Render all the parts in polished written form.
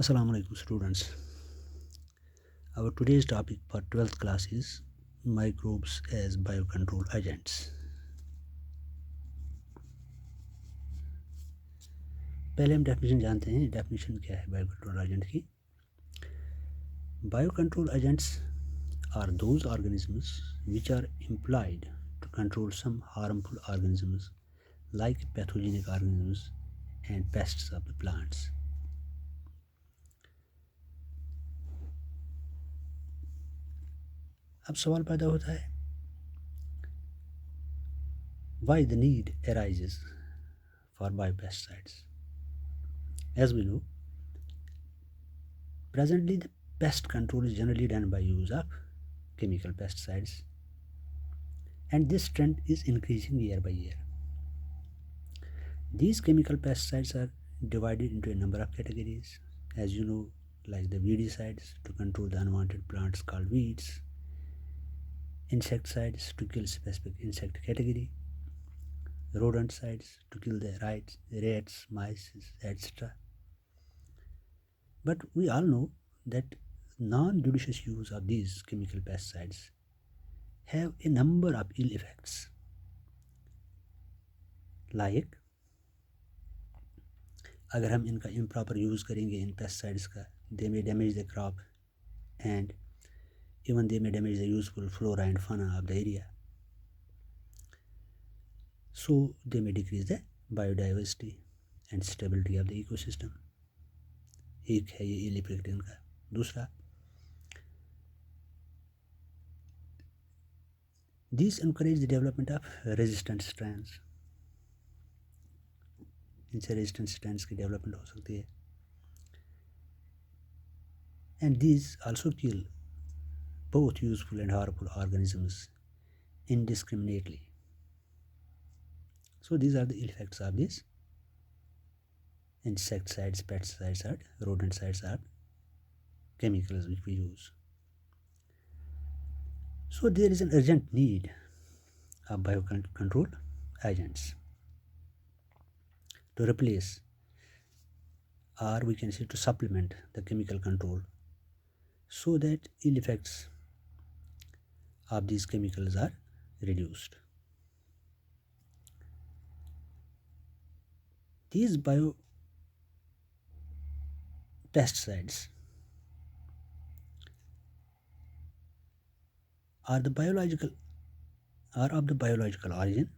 Assalamu alaikum students. Our today's topic for 12th class is microbes as biocontrol agents. पहले हम definition जानते हैं. Definition क्या है बायोकंट्रोल एजेंट की. Biocontrol agents are those organisms which are employed to control some harmful organisms like pathogenic organisms and pests of the plants. अब सवाल पैदा होता है, why the need arises for biopesticides. As we know, presently the pest control is generally done by use of chemical pesticides, and this trend is increasing year by year. These chemical pesticides are divided into a number of categories, as you know, like the weedicides to control the unwanted plants called weeds, insecticides to kill specific insect category, rodenticides to kill the rats, mice, etc. But we all know that non-judicious use of these chemical pesticides have a number of ill effects, like अगर हम इनका improper use करेंगे इन pesticides का, they may damage the crop and even they may damage the useful flora and fauna of the area. So they may decrease the biodiversity and stability of the ecosystem. एक है ये ill effect इनका. दूसरा, these encourage the development of resistant strains. इनसे resistant strains की development हो सकती है. And these also kill both useful and harmful organisms indiscriminately. So these are the ill effects of these insecticides, pesticides, or rodenticides are chemicals which we use. So there is an urgent need of biocontrol agents to replace, or we can say to supplement, the chemical control so that ill effects of these chemicals are reduced. These biopesticides are of the biological origin.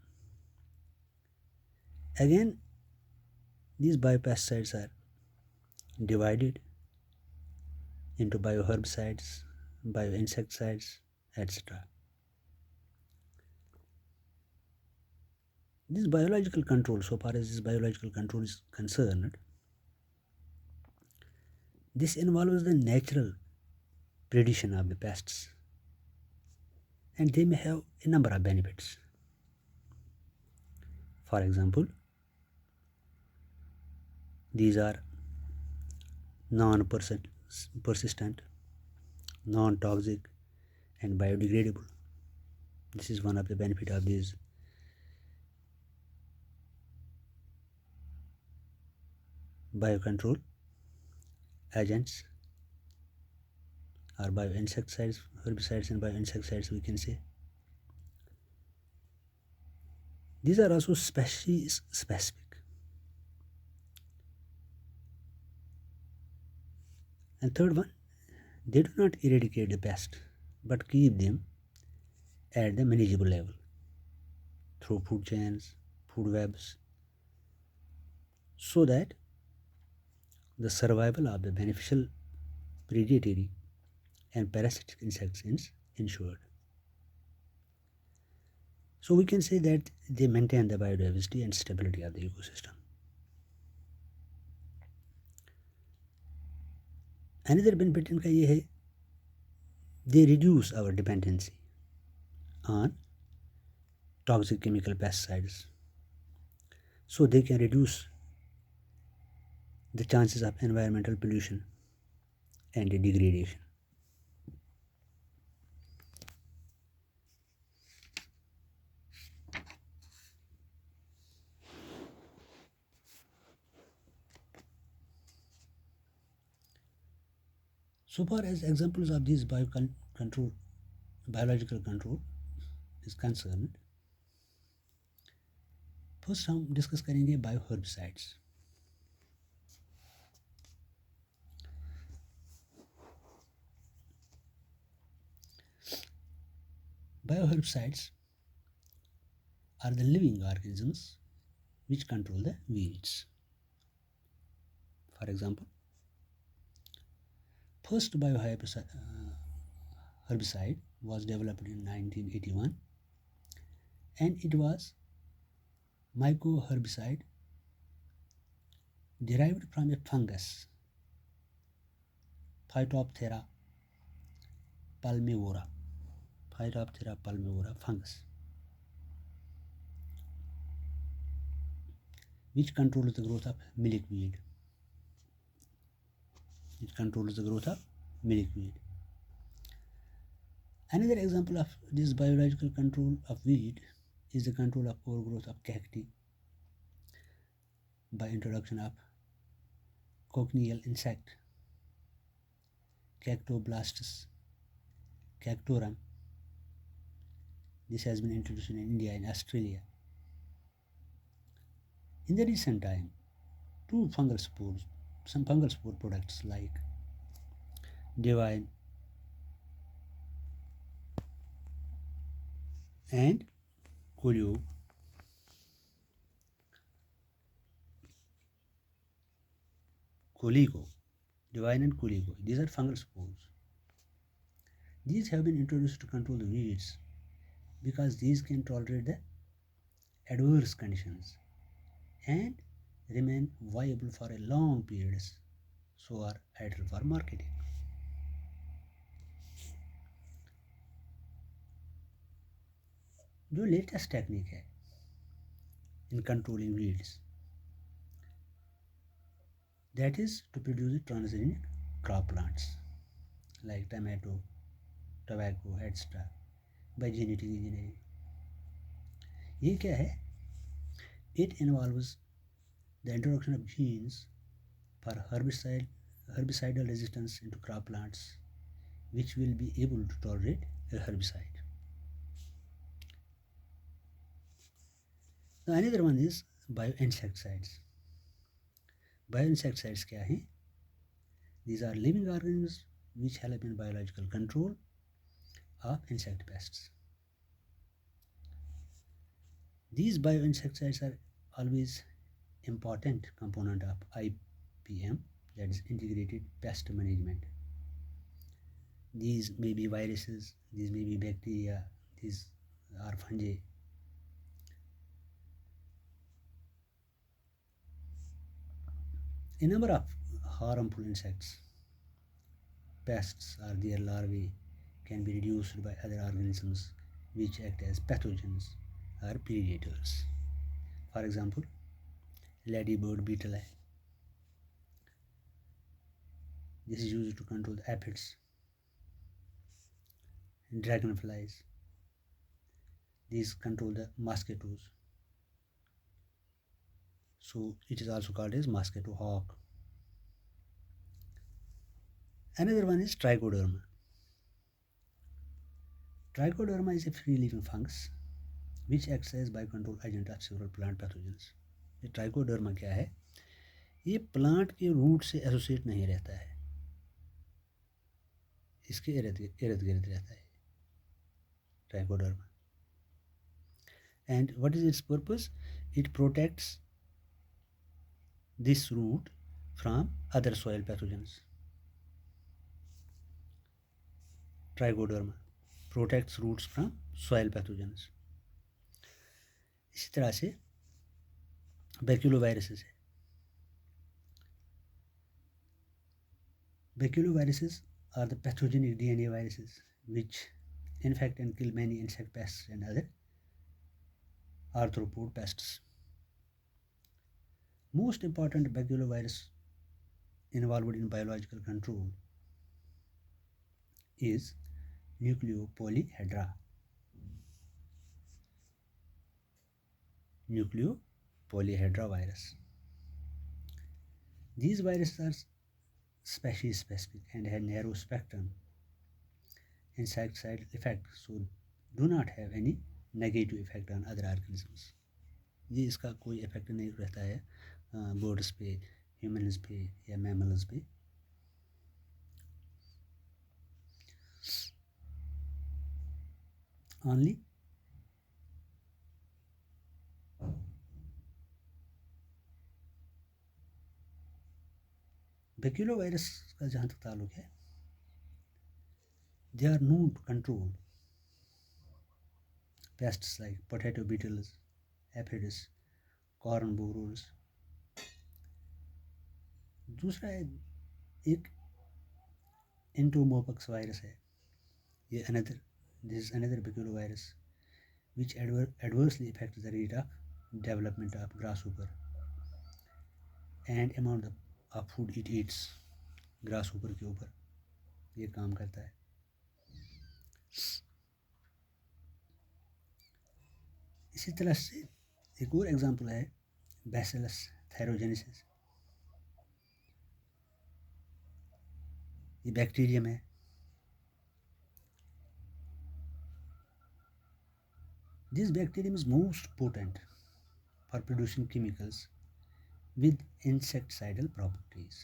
Again, these biopesticides are divided into bioherbicides, bioinsecticides, etc. This biological control, so far as this biological control is concerned, this involves the natural predation of the pests, and they may have a number of benefits. For example, these are non-persistent, non-toxic, and biodegradable. This is one of the benefits of these biocontrol agents, or bioinsecticides, herbicides and bioinsecticides we can say. These are also species specific. And third one, they do not eradicate the pest but keep them at the manageable level through food chains, food webs, so that the survival of the beneficial predatory and parasitic insects is ensured. So we can say that they maintain the biodiversity and stability of the ecosystem. Another benefit इनका ये है, they reduce our dependency on toxic chemical pesticides, so they can reduce the chances of environmental pollution and degradation. So far as examples of these control, biological control is concerned, first हम discuss करेंगे बायोहर्बिसाइड्स. Bioherbicides are the living organisms which control the weeds. For example, first bioherbicide was developed in 1981 and it was mycoherbicide derived from a fungus, Phytophthora palmivora, fungus, which controls the growth of milkweed. Another example of this biological control of weed is the control of overgrowth of cacti by introduction of cochineal insect, Cactoblastus cactorum. This has been introduced in India and Australia. In the recent time, some fungal spore products like Divine and Coligo Divine and Coligo. These are fungal spores. These have been introduced to control the weeds because these can tolerate the adverse conditions and remain viable for a long periods, so are ideal for marketing. जो latest technique है in controlling weeds, that is to produce transgenic crop plants like tomato, tobacco, etc. by genetic engineering. ये क्या है? It involves the introduction of genes for herbicidal resistance into crop plants which will be able to tolerate a herbicide. Now another one is bioinsecticides. Bioinsecticides क्या हैं? These are living organisms which help in biological control of insect pests. These bioinsecticides are always important component of IPM, that is integrated pest management. These may be viruses, these may be bacteria, these are fungi. A number of harmful insects, pests or their larvae can be reduced by other organisms which act as pathogens or predators. For example, ladybird beetle. This is used to control the aphids. Dragonflies. These control the mosquitoes. So it is also called as mosquito hawk. Another one is trichoderma. Trichoderma is a free-living fungus which acts as biocontrol agent of several plant pathogens. ये trichoderma क्या है? ये plant के root से associate नहीं रहता है, इसके इर्द गिर्द रहता है trichoderma. And what is its purpose? It protects this root from other soil pathogens. Trichoderma protects roots from soil pathogens. इसी तरह से बैक्यूलोवायरसेस है. Baculoviruses are the pathogenic DNA viruses which infect and kill many insect pests and other arthropod pests. Most important baculovirus involved in biological control is nucleopolyhedra. Nucleopolyhedra virus. These viruses are species specific and have narrow spectrum insecticide effect, so do not have any negative effect on other organisms. ये इसका कोई effect नहीं रहता है birds पे, humans पे या mammals पे. ओनली बैक्यूलो वायरस का जहाँ तक ताल्लुक है, they are known to control pests like potato beetles, aphids, corn borers. दूसरा है एक entomopaux वायरस है. ये another, this is another bacillus virus which adversely affects the rate of development of grasshopper and amount of food it eats. grasshopper के ऊपर ये काम करता है. इसी तरह से एक और एग्जांपल है बैसिलस थैरोजेनेसिस. ये बैक्टीरियम है. This bacterium is most potent for producing chemicals with insecticidal properties.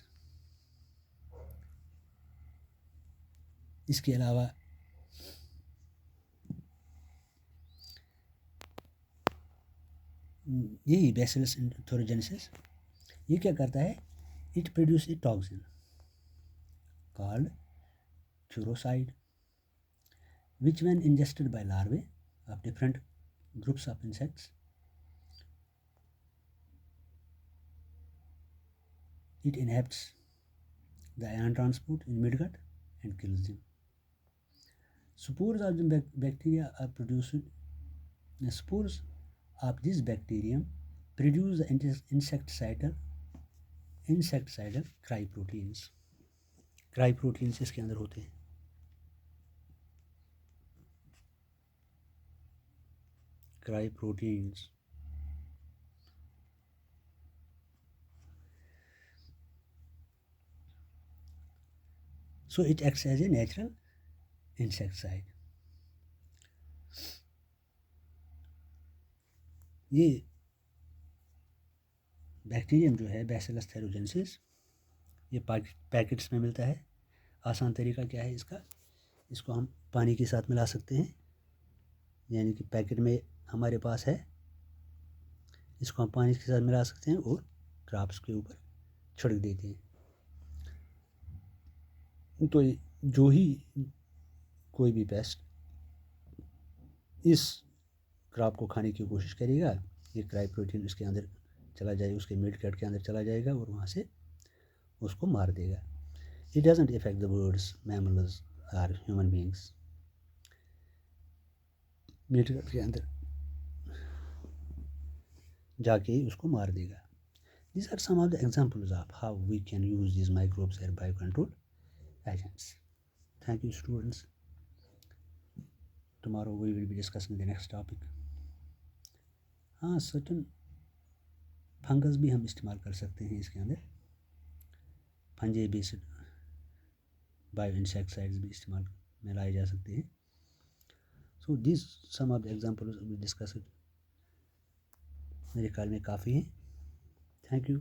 इसके अलावा यही बैसिलस थैरोजेनेसिस ये क्या करता है, it produce a toxin called furoside which when ingested by larvae of different groups of insects, it inhibits the ion transport in midgut and kills them. Spores of the bacteria are produced. The spores of this bacterium produce the insecticidal cryproteins. cryproteins इसके अंदर होते हैं. cryproteins. So it acts as a natural insecticide. ये bacterium जो है bacillus थैरोजेनेसिस ये packets में मिलता है. आसान तरीका क्या है इसका, इसको हम पानी के साथ मिला सकते हैं, यानी कि पैकेट में हमारे पास है, इसको हम पानी के साथ मिला सकते हैं और क्रॉप्स के ऊपर छिड़क देते हैं. तो जो ही कोई भी पेस्ट इस क्रॉप को खाने की कोशिश करेगा, ये क्राइप्रोटीन उसके अंदर चला जाएगा, उसके मिडगट के अंदर चला जाएगा और वहाँ से उसको मार देगा. It doesn't effect the birds, mammals और ह्यूमन बीइंग्स. मिडगट के अंदर जाके उसको मार देगा. These are some of the examples of how we can use these microbes as biocontrol agents. Thank you, students. Tomorrow we will be discussing the next topic. हाँ, certain fungus भी हम इस्तेमाल कर सकते हैं इसके अंदर. फंजे बेस्ड बायो इंसेक्टिसाइड्स भी इस्तेमाल में लाए जा सकते हैं. So this some of the examples we discuss. मेरे ख्याल में काफ़ी है. Thank you.